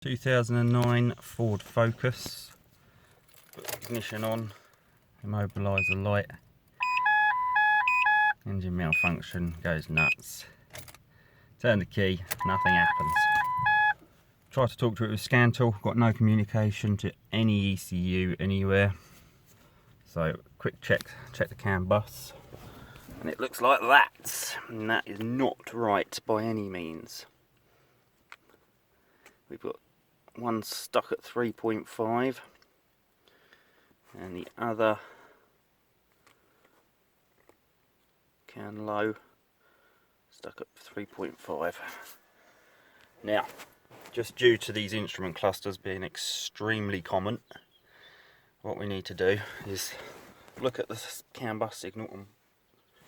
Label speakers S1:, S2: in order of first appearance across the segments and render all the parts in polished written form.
S1: 2009 Ford Focus. Put ignition on, immobilise the light, engine malfunction, goes nuts. Turn the key, nothing happens. Try to talk to it with scan tool, got no communication to any ECU anywhere. So quick check the CAN bus, and it looks like that, and that is not right by any means. We've got one stuck at 3.5 and the other CAN low stuck at 3.5. Now, just due to these instrument clusters being extremely common, what we need to do is look at the CAN bus signal and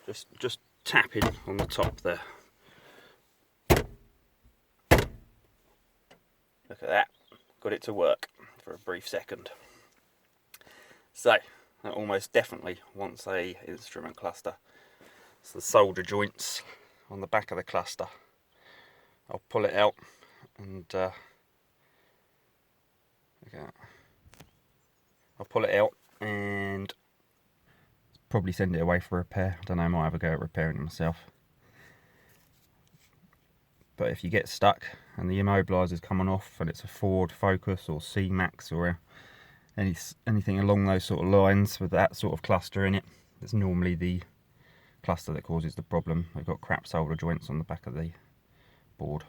S1: just tap it on the top there. Look at that, got it to work for a brief second. So, that almost definitely wants a instrument cluster. It's the solder joints on the back of the cluster. I'll pull it out and look at that. I'll pull it out and probably send it away for repair. I don't know, I might have a go at repairing it myself. But if you get stuck and the immobiliser's coming off and it's a Ford Focus or C-Max or anything along those sort of lines with that sort of cluster in it, it's normally the cluster that causes the problem. They've got crap solder joints on the back of the board.